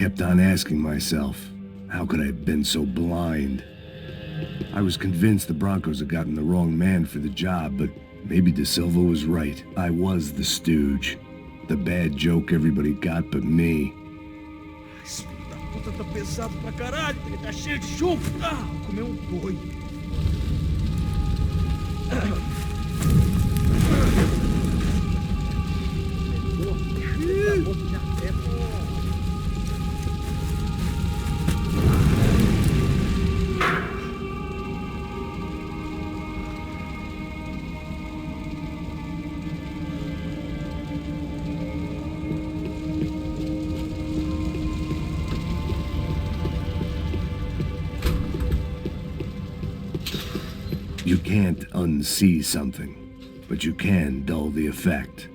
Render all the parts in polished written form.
Kept on asking myself, how could I have been so blind? I was convinced the Broncos had gotten the wrong man for the job, but maybe De Silva was right. I was the stooge. The bad joke everybody got but me. Esse filho da puta tá pesado pra caralho, ele tá cheio de chumbo. Ah, vou comer um boi. You can't unsee something, but you can dull the effect.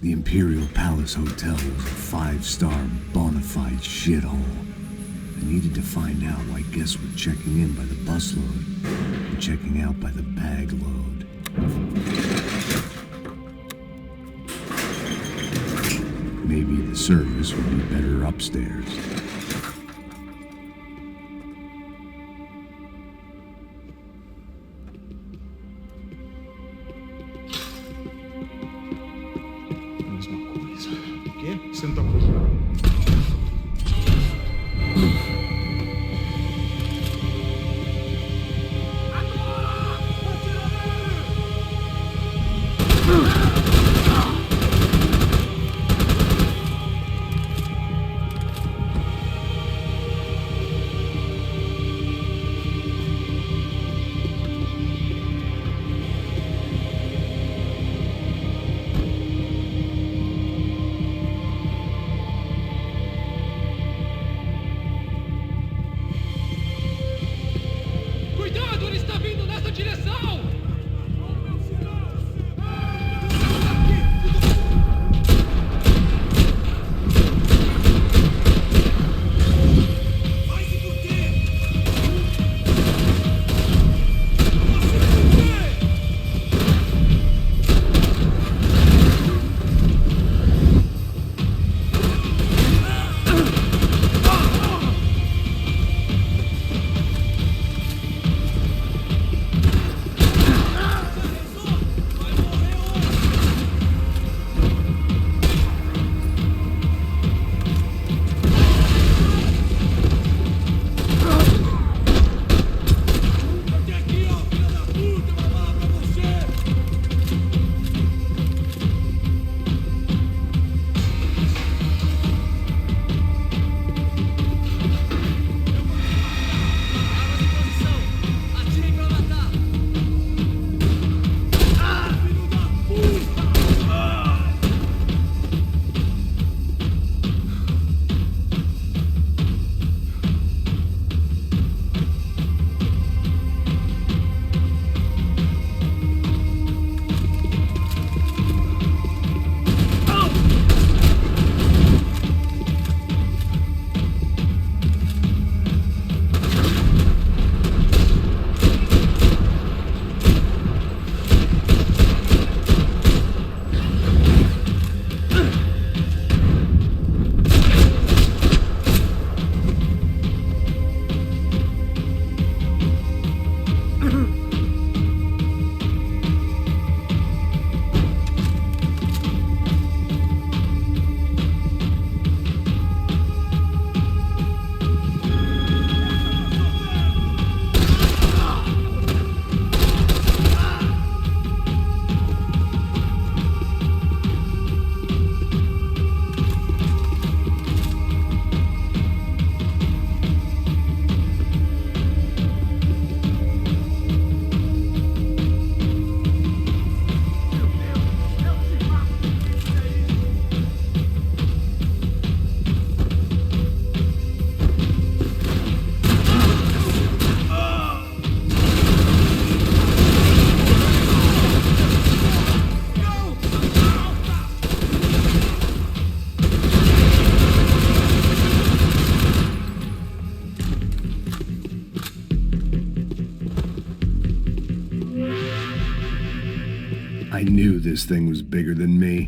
The Imperial Palace Hotel was a 5-star bona fide shithole. I needed to find out why guests were checking in by the busload and checking out by the bag load. Maybe the service would be better upstairs. Mesma coisa. O quê? Você não tá procurando? I knew this thing was bigger than me.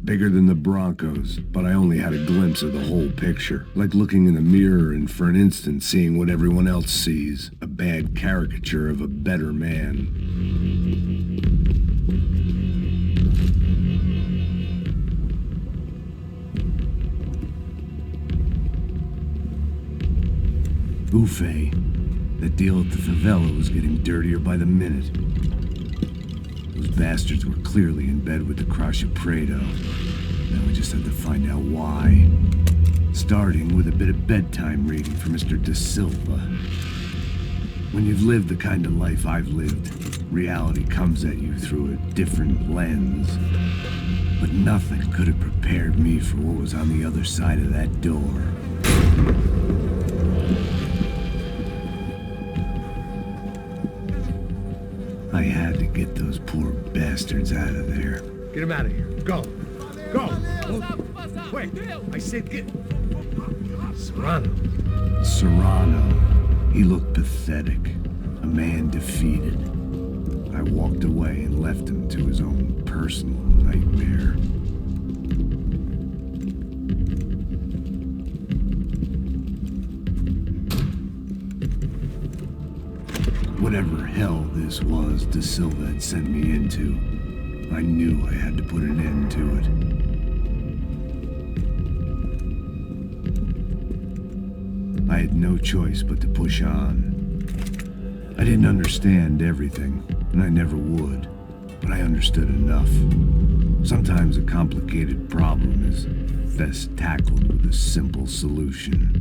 Bigger than the Broncos, but I only had a glimpse of the whole picture. Like looking in the mirror and for an instant seeing what everyone else sees. A bad caricature of a better man. Buffet. That deal at the favela was getting dirtier by the minute. Those bastards were clearly in bed with the Crusher Prado. Now we just had to find out why. Starting with a bit of bedtime reading for Mr. De Silva. When you've lived the kind of life I've lived, reality comes at you through a different lens. But nothing could have prepared me for what was on the other side of that door. I had to get those poor bastards out of there. Get him out of here. Go. Go. Quick. I said get... Serrano. Serrano. He looked pathetic. A man defeated. I walked away and left him to his own personal nightmare. Whatever hell this was De Silva had sent me into, I knew I had to put an end to it. I had no choice but to push on. I didn't understand everything, and I never would, but I understood enough. Sometimes a complicated problem is best tackled with a simple solution.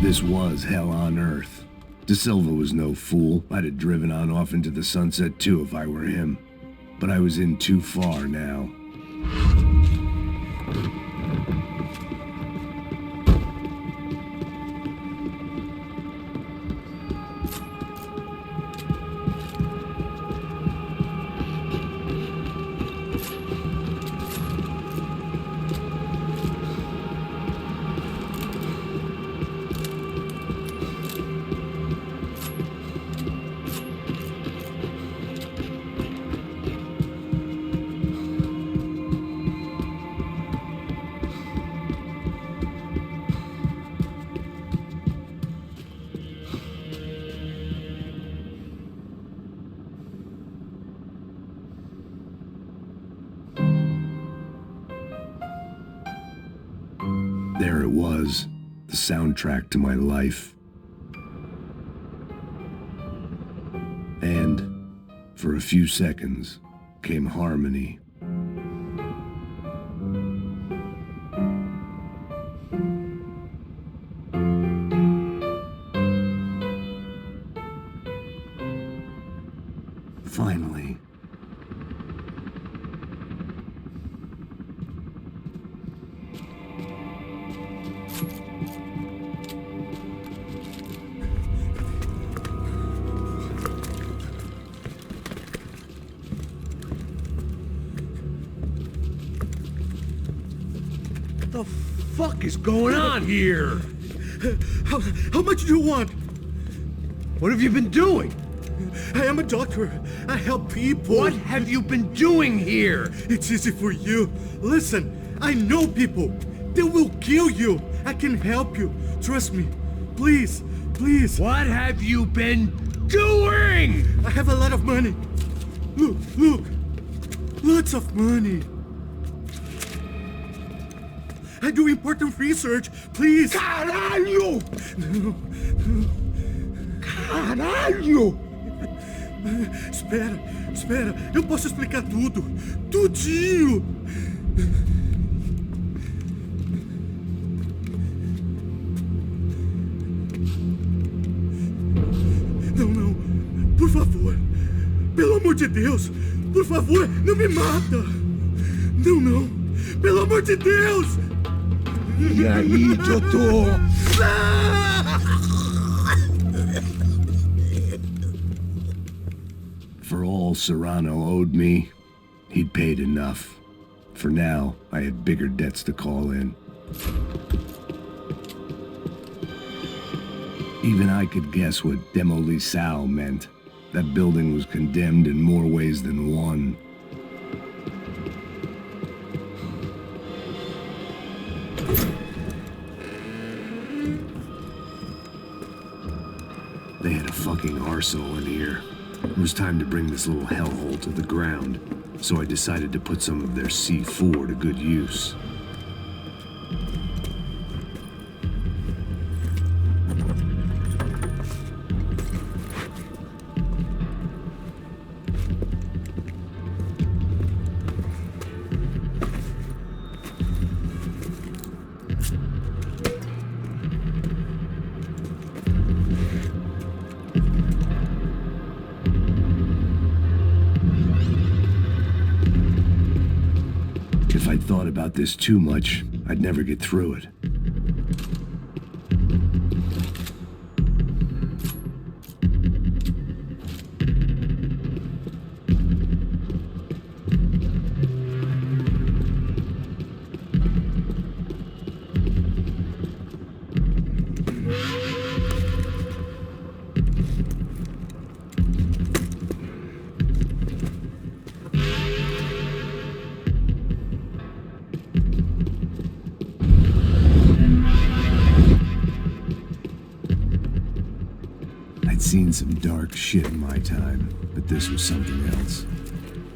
This was hell on earth. De Silva was no fool. I'd have driven on off into the sunset too if I were him. But I was in too far now. There it was, the soundtrack to my life. For a few seconds came harmony. Finally. What the fuck is going on here? How much do you want? What have you been doing? I am a doctor. I help people. What have you been doing here? It's easy for you. Listen, I know people. They will kill you. I can help you. Trust me. Please, please. What have you been doing? I have a lot of money. Look, look. Lots of money. I do important research. Please. Caralho! No. Caralho! Espera. Eu posso explicar tudo. Tudinho. Não. Por favor. Pelo amor de Deus. Por favor, não me mata. Não. Pelo amor de Deus. E aí, doutor? For all Serrano owed me, he'd paid enough. For now, I had bigger debts to call in. Even I could guess what demolição meant. That building was condemned in more ways than one. They had a fucking arsenal in here. It was time to bring this little hellhole to the ground, so I decided to put some of their C4 to good use. If I'd thought about this too much, I'd never get through it. I'd seen some dark shit in my time, but this was something else.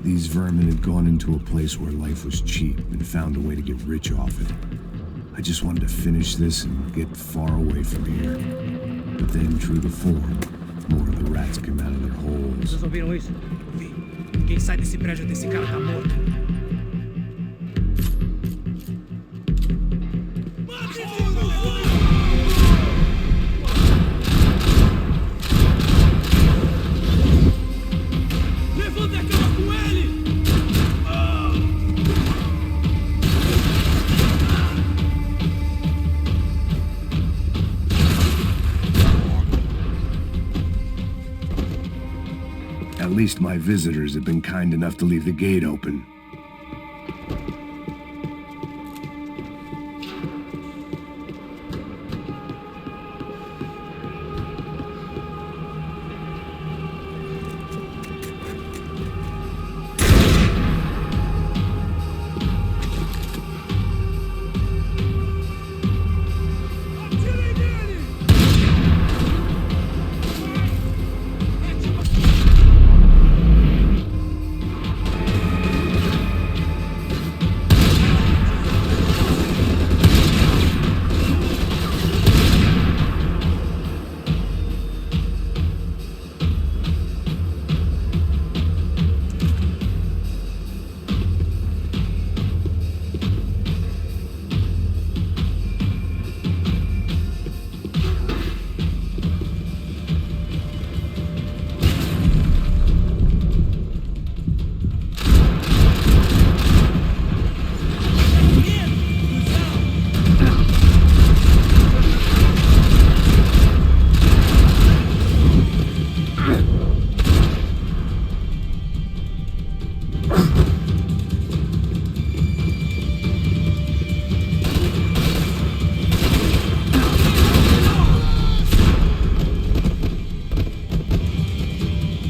These vermin had gone into a place where life was cheap and found a way to get rich off it. I just wanted to finish this and get far away from here. But then, true to form, more of the rats came out of their holes. Vocês ouviram isso? Vi. Ninguém sai desse prédio até esse cara tá morto. Levanta a cama com ele! At least my visitors had been kind enough to leave the gate open.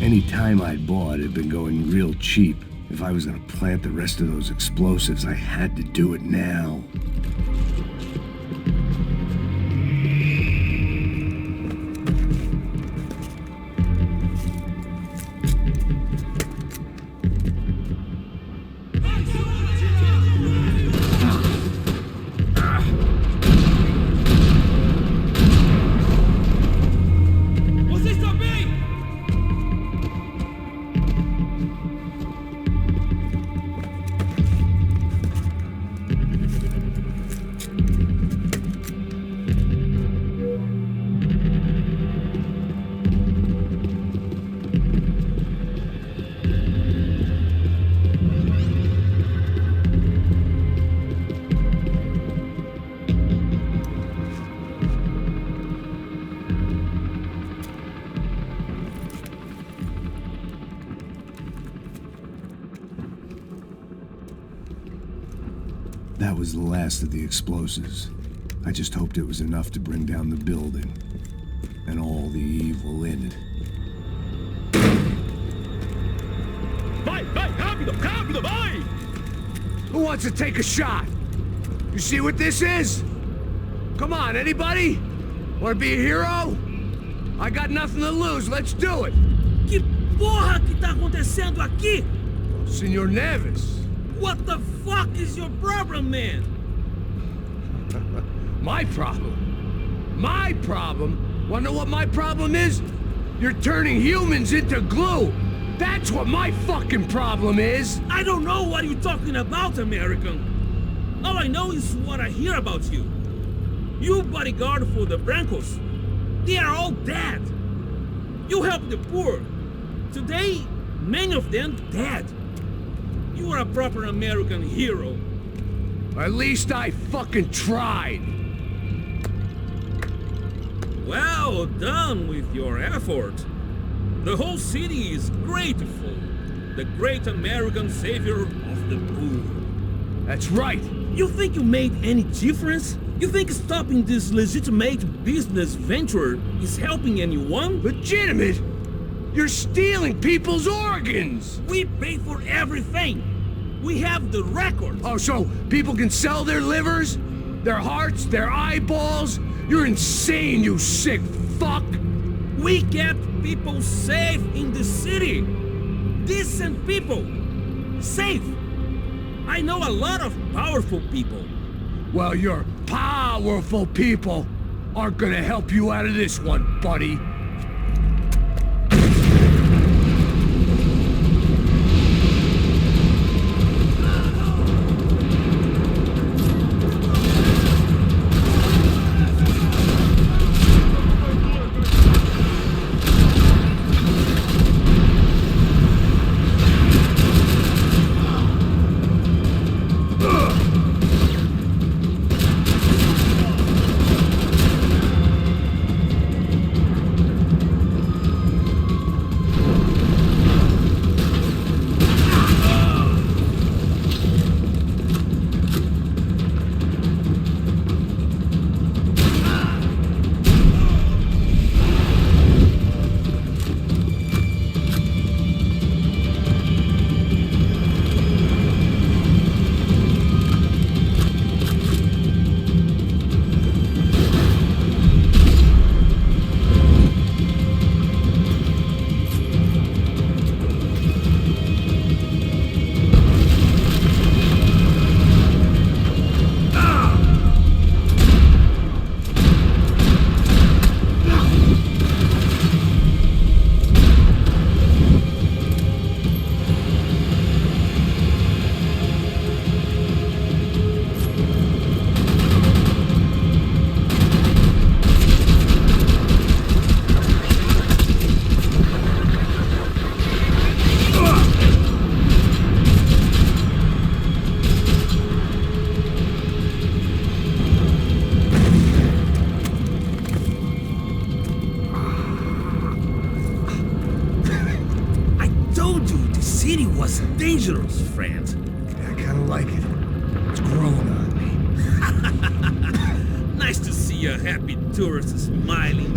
Any time I bought had been going real cheap. If I was gonna plant the rest of those explosives, I had to do it now. That was the last of the explosives. I just hoped it was enough to bring down the building and all the evil in it. Vai, vai, rápido, rápido, vai! Who wants to take a shot? You see what this is? Come on, anybody? Want to be a hero? I got nothing to lose, let's do it! Que porra que tá acontecendo aqui? Senor Neves. What the fuck is your problem, man? My problem? My problem? Wanna know what my problem is? You're turning humans into glue! That's what my fucking problem is! I don't know what you're talking about, American. All I know is what I hear about you. You bodyguard for the Brancos. They are all dead. You help the poor. Today, many of them dead. You are a proper American hero. At least I fucking tried. Well done with your effort. The whole city is grateful. The great American savior of the poor. That's right. You think you made any difference? You think stopping this legitimate business venture is helping anyone? Legitimate? You're stealing people's organs! We pay for everything. We have the records. Oh, so people can sell their livers? Their hearts? Their eyeballs? You're insane, you sick fuck! We kept people safe in the city. Decent people. Safe. I know a lot of powerful people. Well, your powerful people aren't gonna help you out of this one, buddy. was dangerous, friend. I kinda like it. It's growing on me. Nice to see a happy tourist smiling.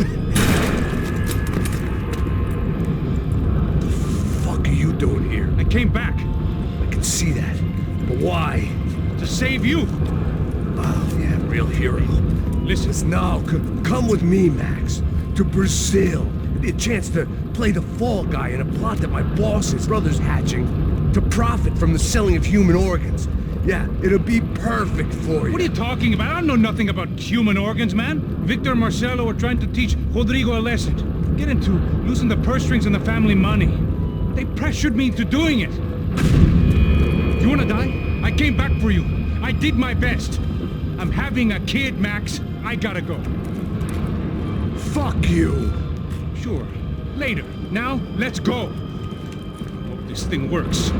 came back. I can see that. But why? To save you. Oh, yeah, real hero. Listen, No, come with me, Max. To Brazil. It'd be a chance to play the fall guy in a plot that my boss's brother's hatching to profit from the selling of human organs. Yeah, it'll be perfect for you. what are you talking about? I know nothing about human organs, man. Victor and Marcelo are trying to teach Rodrigo a lesson. Get into losing the purse strings and the family money. They pressured me into doing it. You wanna die? I came back for you. I did my best. I'm having a kid, Max. I gotta go. Fuck you. Sure. Later. Now, let's go. Hope this thing works.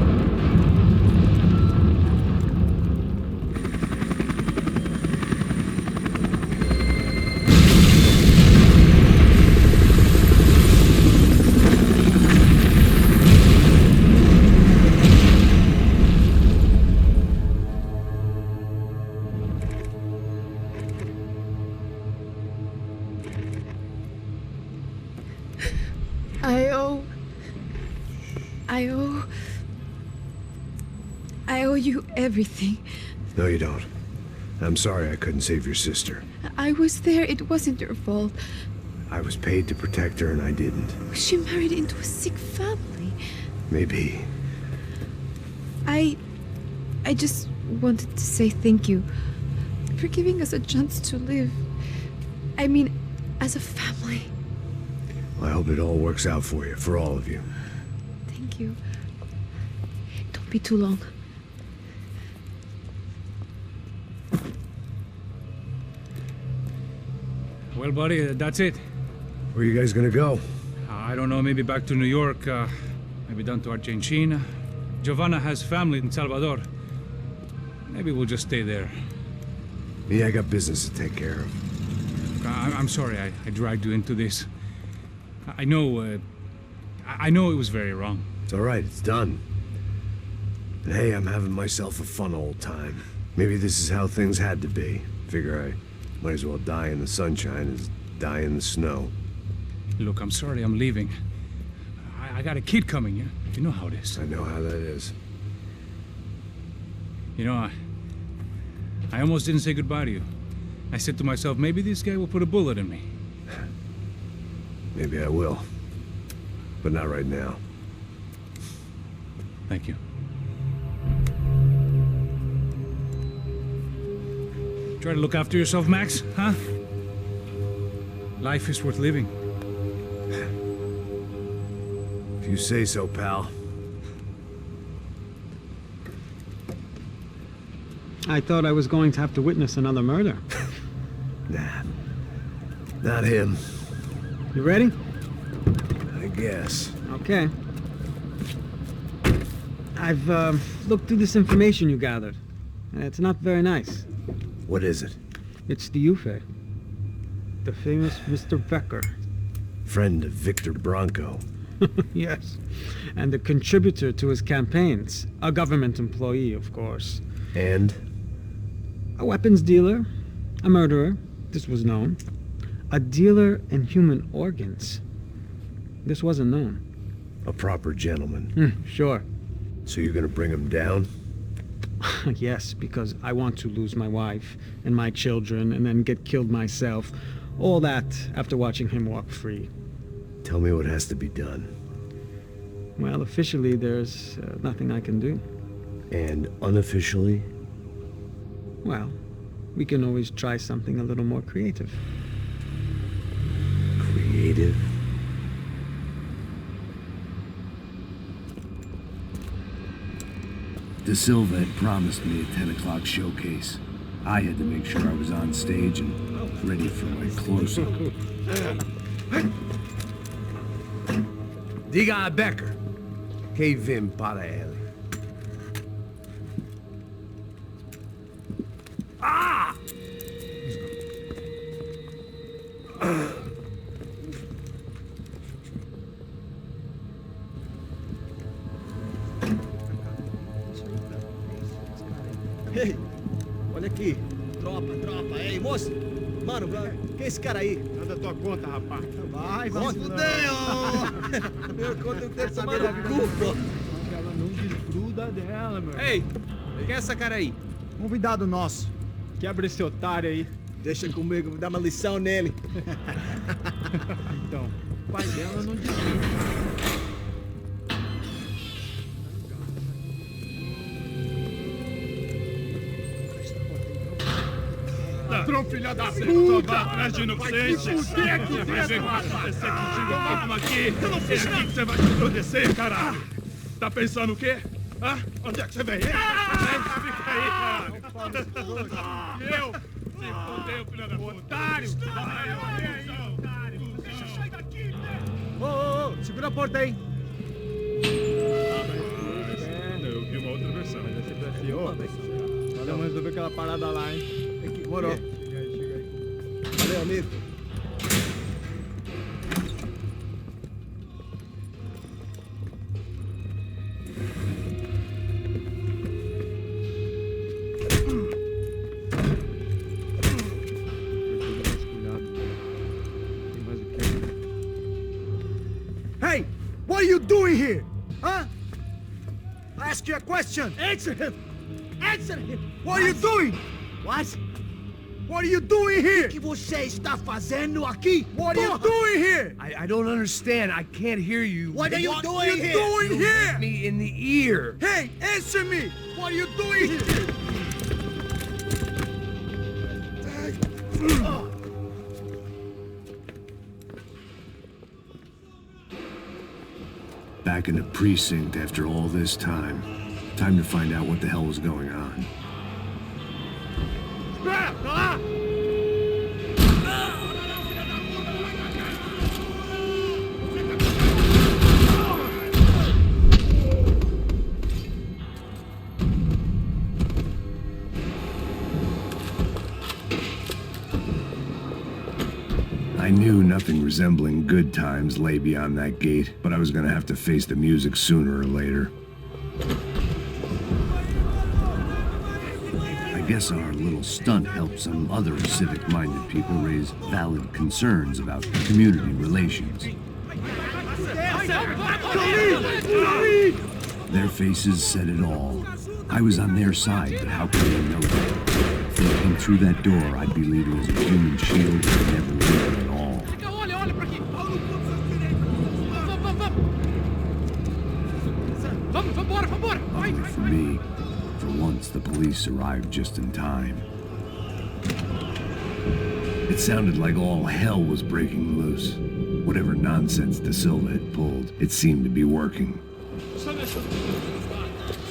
I owe you everything. No, you don't. I'm sorry I couldn't save your sister. I was there. It wasn't your fault. I was paid to protect her and I didn't. She married into a sick family. Maybe. I just wanted to say thank you for giving us a chance to live. I mean, as a family. I hope it all works out for you, for all of you. Thank you. Don't be too long. Well, buddy, that's it. Where are you guys gonna go? I don't know, maybe back to New York, maybe down to Argentina. Giovanna has family in Salvador. Maybe we'll just stay there. Me, I got business to take care of. I'm sorry I dragged you into this. I know it was very wrong. It's all right, it's done. And hey, I'm having myself a fun old time. Maybe this is how things had to be. Figure I might as well die in the sunshine as die in the snow. Look, I'm sorry I'm leaving. I got a kid coming, you know how it is. I know how that is. You know, I almost didn't say goodbye to you. I said to myself, maybe this guy will put a bullet in me. Maybe I will. But not right now. Thank you. Try to look after yourself, Max, huh? Life is worth living. If you say so, pal. I thought I was going to have to witness another murder. Nah. Not him. You ready? I guess. Okay. I've looked through this information you gathered, and it's not very nice. What is it? It's the Ufe. The famous Mr. Becker. Friend of Victor Bronco. Yes. And a contributor to his campaigns. A government employee, of course. And? A weapons dealer. A murderer. This was known. A dealer in human organs. This wasn't known. A proper gentleman. Sure. So you're gonna bring him down? Yes, because I want to lose my wife and my children and then get killed myself. All that after watching him walk free. Tell me what has to be done. Well, officially, there's nothing I can do. And unofficially? Well, we can always try something a little more creative. Creative? De Silva had promised me a 10 o'clock showcase. I had to make sure I was on stage and ready for my close-up. Diga a Becker. Que vim para ele. Ah! Ei, olha aqui. Tropa. Ei, moço. Mano, quem é esse cara aí? Nada tua conta, rapaz. Vai se fuder, ó. Meu conta não tem que tomar no cu, pô. não desgruda dela, meu. Ei, quem é essa cara aí? Convidado nosso. Quebra esse otário aí. Deixa comigo, vou dar uma lição nele. Então, o pai dela não desgruda. Ladrão, filha da puta! Vai atrás de inocente! Vai ver o que vai acontecer contigo mesmo aqui! Eu não fiz aqui que você vai se entordecer, caralho! Tá pensando o quê? Hã? Onde é que você vem? Fica aí, caralho! Eu? Se fodeu, filha da puta! Otário! Deixa eu sair daqui, Ô, segura a porta aí. Eu vi uma outra versão. Mas é sempre assim, ô. Valeu, mas resolver aquela parada lá, hein? Morou. Chega aí. Valeu, amigo. Hey! What are you doing here? Huh? I ask you a question. Answer him! Answer him! What are you doing? What? What are you doing here? O que você está fazendo aqui? What are you doing here? I don't understand. I can't hear you. What are you doing here? Doing You here? Me in the ear. Hey, answer me. What are you doing here? Back in the precinct after all this time. Time to find out what the hell was going on. I knew nothing resembling good times lay beyond that gate, but I was gonna have to face the music sooner or later. I guess our little stunt helped some other civic-minded people raise valid concerns about community relations. Their faces said it all. I was on their side, but how could they know that? Thinking through that door, I'd be leaving as a human shield and never leaving at all. Olha pra aqui! Vambora! Vai! For me, for once, the police arrived just in time. It sounded like all hell was breaking loose. Whatever nonsense De Silva had pulled, it seemed to be working.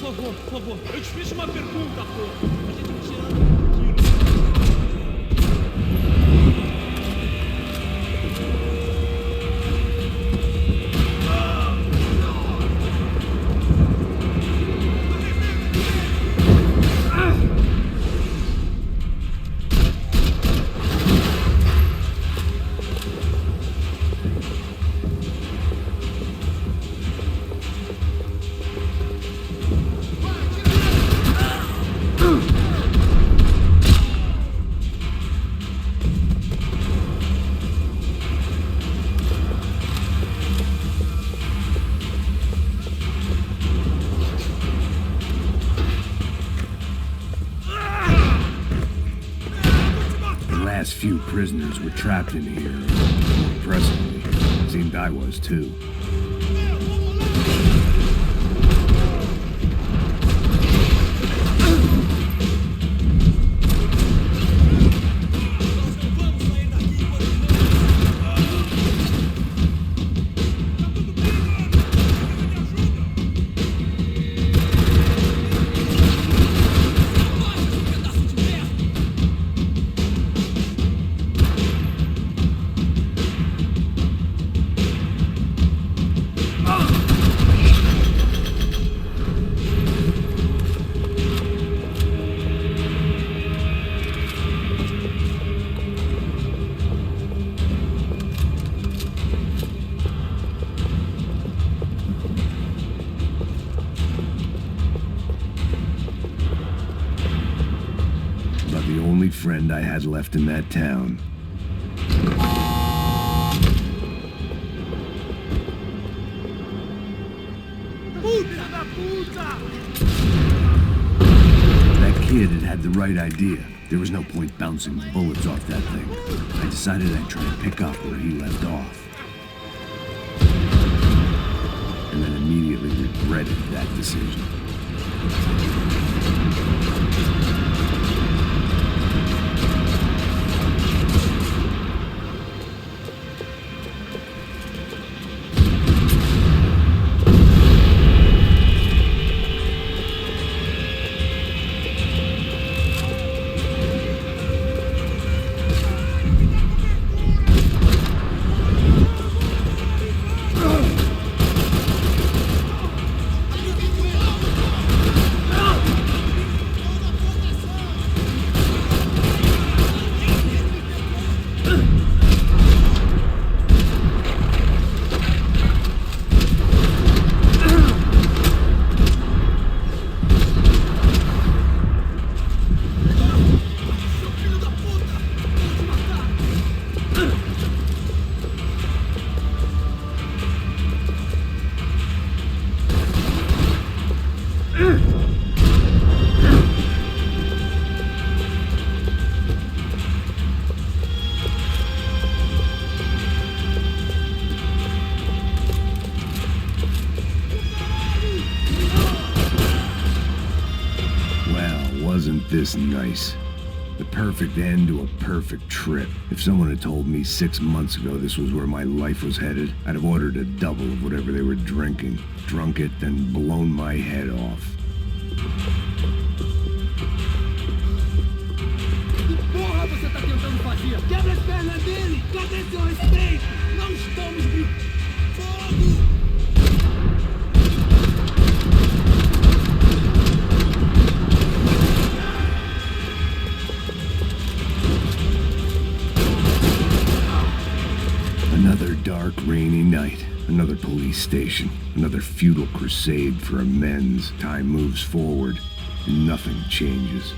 Por favor, eu te fiz uma pergunta, pô. A gente tá tirando. Few prisoners were trapped in here. More impressively, seemed I was too. The only friend I had left in that town. Puta da That kid had the right idea. There was no point bouncing bullets off that thing. I decided I'd try to pick up where he left off. And then immediately regretted that decision. Wasn't this nice? The perfect end to a perfect trip. If someone had told me 6 months ago this was where my life was headed, I'd have ordered a double of whatever they were drinking, drunk it, then blown my head off. Que porra você tá tentando fazer? Quebra as pernas dele! Cadê seu respeito? Não estamos de fogo! Another dark, rainy night. Another police station. Another futile crusade for amends. Time moves forward, and nothing changes.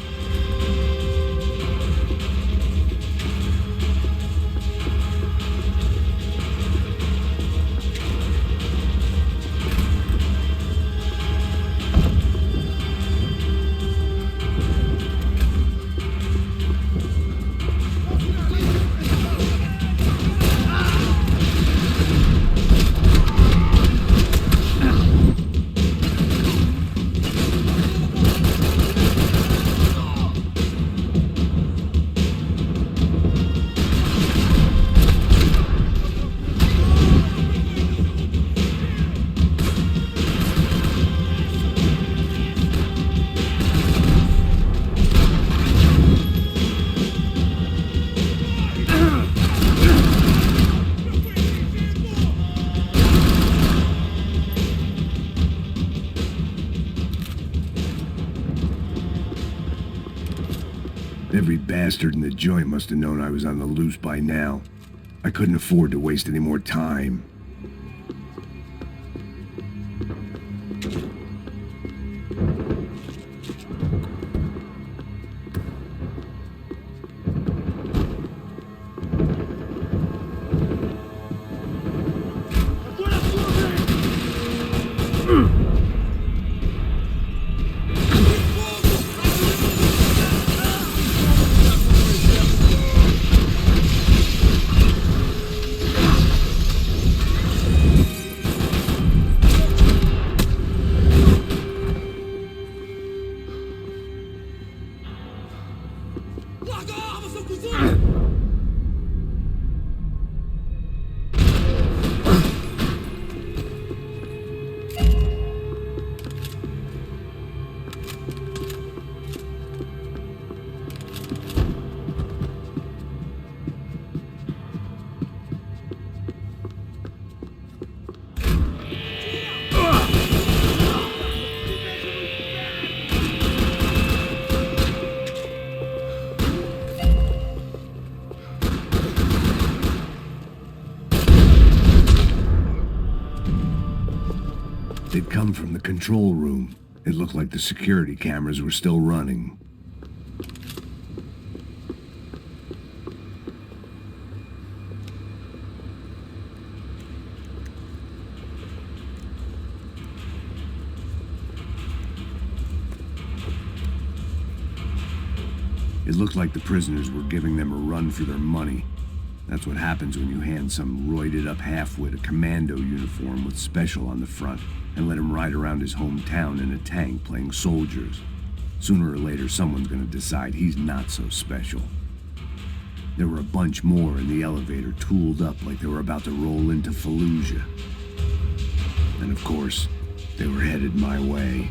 Every bastard in the joint must have known I was on the loose by now. I couldn't afford to waste any more time. They'd come from the control room. It looked like the security cameras were still running. It looked like the prisoners were giving them a run for their money. That's what happens when you hand some roided-up halfwit a commando uniform with special on the front and let him ride around his hometown in a tank playing soldiers. Sooner or later, someone's gonna decide he's not so special. There were a bunch more in the elevator, tooled up like they were about to roll into Fallujah. And of course, they were headed my way.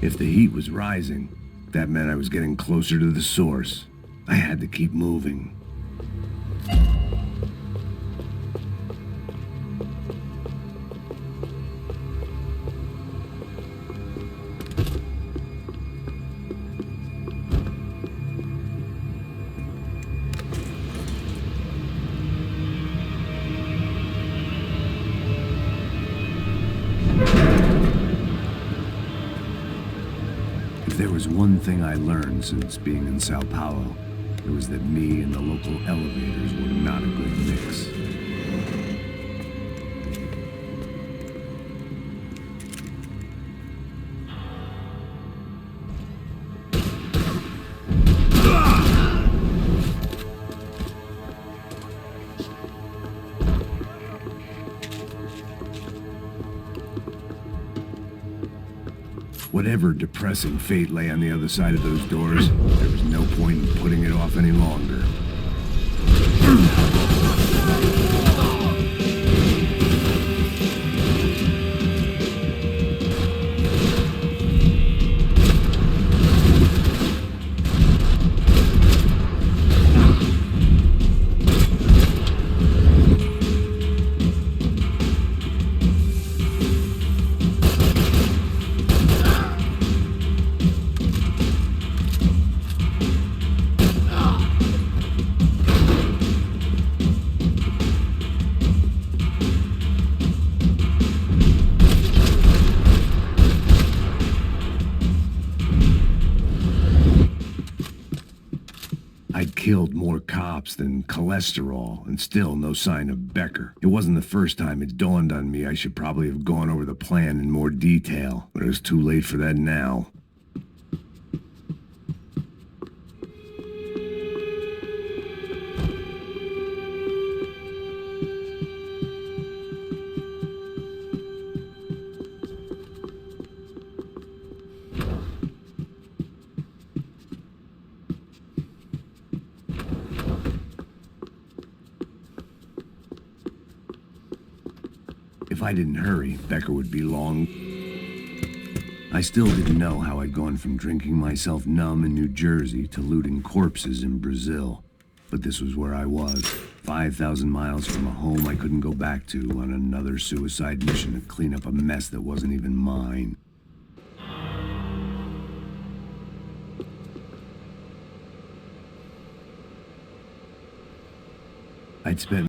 If the heat was rising, that meant I was getting closer to the source. I had to keep moving. If there was one thing I learned since being in Sao Paulo, it was that me and the local elevators were not a good mix. Whatever depressing fate lay on the other side of those doors, there was no point in putting it off any longer. I'd killed more cops than cholesterol, and still no sign of Becker. It wasn't the first time it dawned on me I should probably have gone over the plan in more detail, but it was too late for that now. If I didn't hurry, Becker would be long. I still didn't know how I'd gone from drinking myself numb in New Jersey to looting corpses in Brazil. But this was where I was, 5,000 miles from a home I couldn't go back to, on another suicide mission to clean up a mess that wasn't even mine. I'd spent